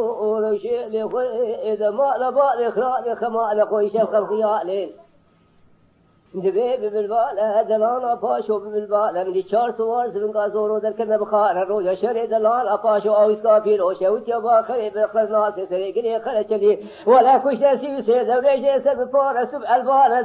ولو شيء لخوي إذا ما لبالي خلاني خما لخوي شفق خيالين دبيب بالبالة دلانا باشو بالبالة من الشار سوار زبن قازورو در كذا بخار الروجا شري دلانا باشو أو إسكافي روشة وتيابا خريب القرناس سريقني خرجلي ولا كش نسي سيدة وريجي سب فارس بالبالة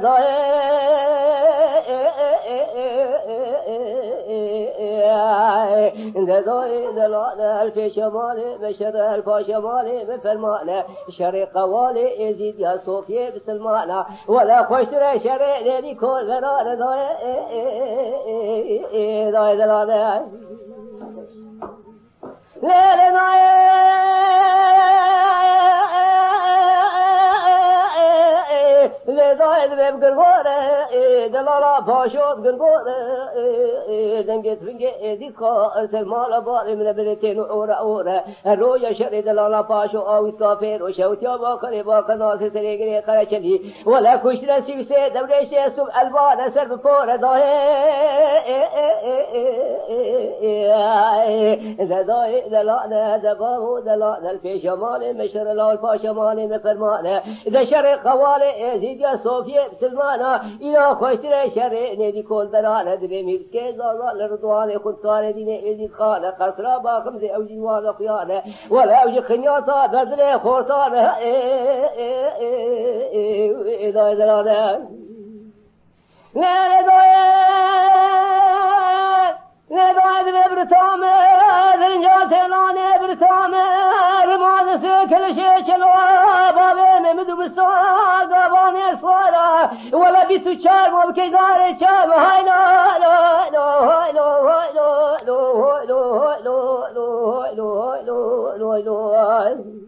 داي دلانا الف شمالي بشر الف شمالي بفرمانة شري قوالي يزيد يا صوفي بسلمانة ولا خوش شري ليلي كل دلانا داي دلانا لذا ذبب قربانه دلالا باشوت قربانه دنجت فنجي ديسكا سلمال باري من بلتين أورا الرويا شري دلالا باشو أو كافر وشوت يا باكر باكر ناس سريقني قرشلي ولا كشنا سيسي دوريشي سب البان سر بفور داي داي دلالا دباو دلالا في شمال مشر لا الفاشماني مفرمانه إذا شر خوالي زيد يا صوفيا بسلمانه إلى خوشتر شر ندي كل برانه دبي ميركي زار لرضوان خد كار دين إزيد خانه قصرا باخم زي أوجي وانا خيانه ولا أوجي خنياطا بدل خورطانه إذا دلاله لا لا برتامه ذنجات لانه برتامه رماد سكل شيء شلوا بابه مدو بسوق بابه صوره ولا بيسو شار مو كيدار شام هاي لا لا لا هاي لا هاي لا لا هاي لا لا لا لا لا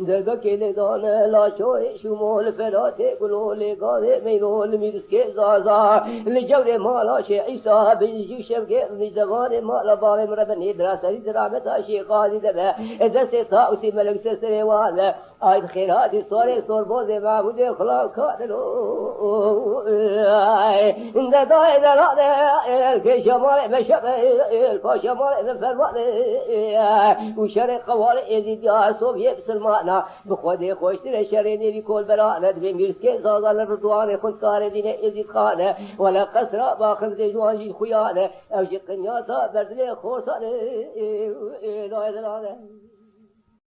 درگا کلی دانه لاشوی شمول فراته گلول گاده میرول میرسکه زازا لجور مالاش عیسا بنجی شبگه نجدوان مالا بار مربنی دراستی درامت آشی قادی دبه دست تاوتی ملک سسروان آید خیراتی سوری سربوز معبود خلاق کادلو دای دلاده الکشمال مشبه الفاشمال فرمانه وشرق قوال ازید یا صوفیه بسلمان بخوده خوشتر شرینی لی کل برانه دبی میرسکه زازال رضوان خود کار دین ازید خانه ولا قصرا باخم زی جوانجی خویانه او جی قنیاتا بردل خورسانه دای دلاله